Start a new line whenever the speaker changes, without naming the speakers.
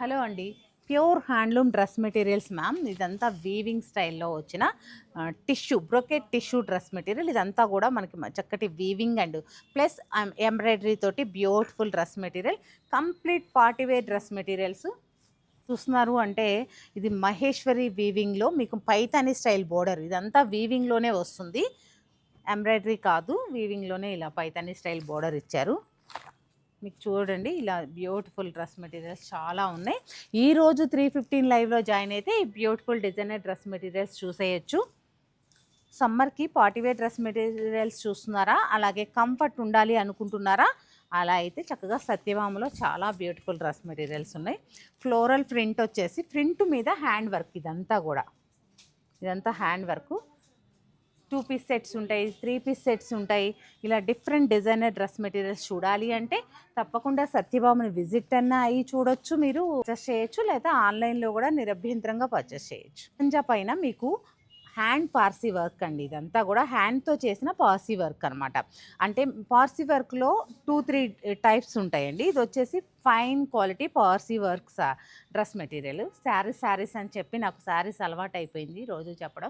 Hello అండి. Pure handloom dress materials ma'am. ఇదంతా weaving స్టైల్‌లో వచ్చిన tissue brocade tissue dress material. ఇదంతా కూడా మనకి చక్కటి వీవింగ్ అండ్ ప్లస్ ఎంబ్రాయిడరీ తోటి beautiful dress material. Complete party wear dress materials చూస్తున్నారు అంటే ఇది మహేశ్వరి వీవింగ్‌లో మీకు పైతాని స్టైల్ బోర్డర్. ఇదంతా వీవింగ్‌లోనే వస్తుంది. ఎంబ్రాయిడరీ కాదు, వీవింగ్‌లోనే ఇలా పైతాని స్టైల్ బోర్డర్ ఇచ్చారు. మీకు చూడండి ఇలా బ్యూటిఫుల్ డ్రెస్ మెటీరియల్స్ చాలా ఉన్నాయి. ఈరోజు 3:15 లైవ్లో జాయిన్ అయితే ఈ బ్యూటిఫుల్ డిజైనర్ డ్రెస్ మెటీరియల్స్ చూసేయచ్చు. సమ్మర్కి పార్టీవేర్ డ్రెస్ మెటీరియల్స్ చూస్తున్నారా, అలాగే కంఫర్ట్ ఉండాలి అనుకుంటున్నారా, అలా అయితే చక్కగా సత్యభామలో చాలా బ్యూటిఫుల్ డ్రెస్ మెటీరియల్స్ ఉన్నాయి. ఫ్లోరల్ ప్రింట్ వచ్చేసి ప్రింట్ మీద హ్యాండ్ వర్క్. ఇదంతా హ్యాండ్ వర్క్. 2 పీస్ సెట్స్ ఉంటాయి, 3 పీస్ సెట్స్ ఉంటాయి. ఇలా డిఫరెంట్ డిజైనర్ డ్రెస్ మెటీరియల్స్ చూడాలి అంటే తప్పకుండా సత్యభామని విజిట్ అన్న అయ్యి చూడొచ్చు. మీరు పర్చేస్ చేయొచ్చు, లేదా ఆన్లైన్లో కూడా నిరభ్యంతరంగా పర్చేస్ చేయొచ్చు. పంజా పైన మీకు హ్యాండ్ పార్సీ వర్క్ అండి. ఇదంతా కూడా హ్యాండ్తో చేసిన పార్సీ వర్క్ అనమాట. అంటే పార్సీ వర్క్లో 2-3 టైప్స్ ఉంటాయండి. ఇది వచ్చేసి fine quality Parsi works dress material. Saris అని చెప్పి నాకు శారీస్ అలవాటు అయిపోయింది రోజు చెప్పడం.